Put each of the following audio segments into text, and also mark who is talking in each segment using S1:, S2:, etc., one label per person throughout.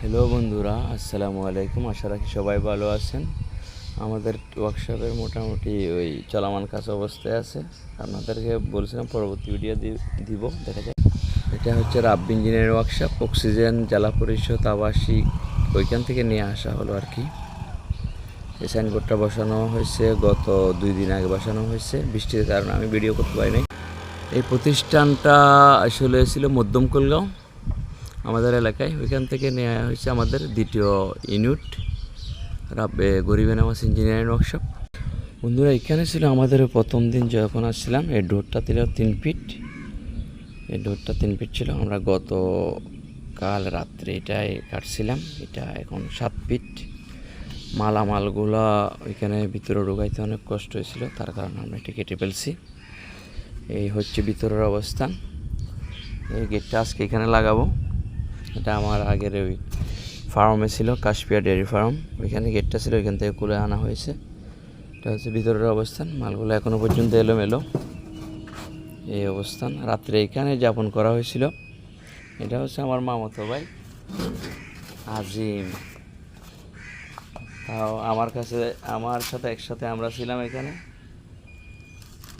S1: Hello বন্ধুরা, আসসালামু আলাইকুম। আশা রাখি সবাই ভালো আছেন। আমাদের ওয়ার্কশপের মোটামুটি ওই চলমান কাজ অবস্থায় আছে। আপনাদেরকে বলছিলাম পরবর্তী ভিডিও দিব, দেখা যায়। এটা হচ্ছে রাব্বি ইঞ্জিনিয়ারিং ওয়ার্কশপ, অক্সিজেন জেলা পরিষদ আবাসিক, ওইখান থেকে নিয়ে আসা হলো আর কি। এই সাইনবোর্ডটা বসানো হয়েছে গত 2 দিন আগে বসানো হয়েছে। বৃষ্টির কারণে আমি ভিডিও করতে পারি নাই। এই প্রতিষ্ঠানটা আসলে ছিল মধ্যম কুলগাঁও আমাদের এলাকায়। ওইখান থেকে নেওয়া হয়েছে আমাদের দ্বিতীয় ইউনিট রাব্বে গরিবে নামাজ ইঞ্জিনিয়ারিং ওয়ার্কশপ। বন্ধুরা, এখানে ছিল আমাদের প্রথম দিন যখন আসছিলাম। এই ডোরটা ছিল 3 ফিট, এই ডোরটা 3 ফিট ছিল। আমরা কাল রাত্রে এটাই কাটছিলাম। এটা এখন 7 ফিট। মালামালগুলা ওইখানে ভিতরে ঢুকাইতে অনেক কষ্ট হয়েছিল, তার কারণে আমরা এটা কেটে ফেলছি। এই হচ্ছে ভিতরের অবস্থান। এই গেটটা আজকে এখানে লাগাবো। এটা আমার আগের ওই ফার্মে ছিল, কাশপিয়া ডেয়ারি ফার্ম। ওইখানে গেটটা ছিল, ওইখান থেকে খুলে আনা হয়েছে। এটা হচ্ছে ভিতরের অবস্থান। মালগুলো এখনও পর্যন্ত এলোমেলো এই অবস্থান। রাত্রে এখানে যাপন করা হয়েছিল। এটা হচ্ছে আমার মামাতো ভাই আজিম। তাও আমার সাথে একসাথে আমরা ছিলাম এখানে।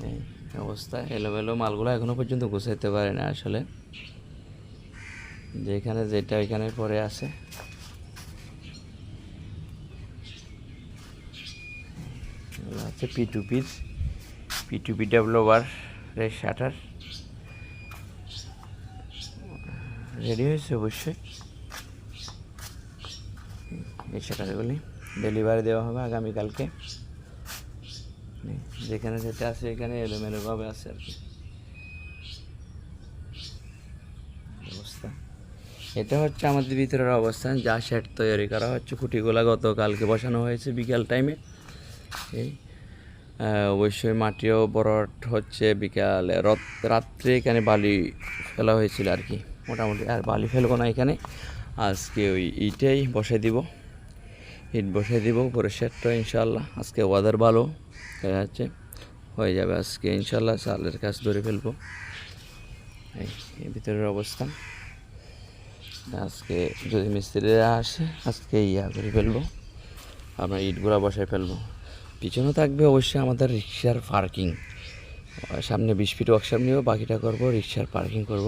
S1: এই অবস্থায় এলোমেলো মালগুলো এখনও পর্যন্ত গুছাইতে পারে না আসলে। যেখানে যেটা ওইখানে পরে আছে। হচ্ছে P2P ডেভেলপার শাটার রেডি হয়েছে অবশ্যই। এই শাটারগুলি ডেলিভারি দেওয়া হবে আগামীকালকে। যেখানে যেটা আছে এখানে এলোমেলোভাবে আছে আর কি অবস্থা। এটা হচ্ছে আমাদের ভিতরের অবস্থান, যা শেড তৈরি করা হচ্ছে। খুঁটিগুলা গতকালকে বসানো হয়েছে বিকাল টাইমে। এই অবশ্যই মাটিও বরট হচ্ছে বিকালে। রাত্রে এখানে বালি ফেলা হয়েছিল আর কি। মোটামুটি আর বালি ফেলবো না এখানে। আজকে ওই ইট বসাই দিব পরে শেডটা ইনশাল্লাহ। আজকে ওয়েদার ভালো দেখা যাচ্ছে, হয়ে যাবে আজকে ইনশাল্লাহ। চালের কাজ ধরে ফেলবো। এই ভিতরের অবস্থান। আজকে যদি মিস্ত্রিরা আসে আজকে করে ফেলবো, আমরা ইটগুলা বসাই ফেলবো। পিছনে থাকবে অবশ্যই আমাদের রিক্সার পার্কিং। সামনে 20 ফিট ওয়ার্কশপ নিয়েও বাকিটা করবো, রিক্সার পার্কিং করব।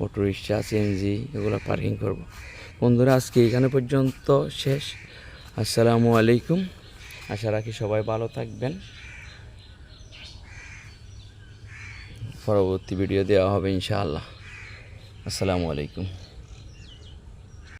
S1: অটো রিক্সা, সিএনজি এগুলো পার্কিং করব। বন্ধুরা, আজকে এখানে পর্যন্ত শেষ। আসসালামু আলাইকুম। আশা রাখি সবাই ভালো থাকবেন। পরবর্তী ভিডিও দেওয়া হবে ইনশাআল্লাহ। আসসালামু আলাইকুম।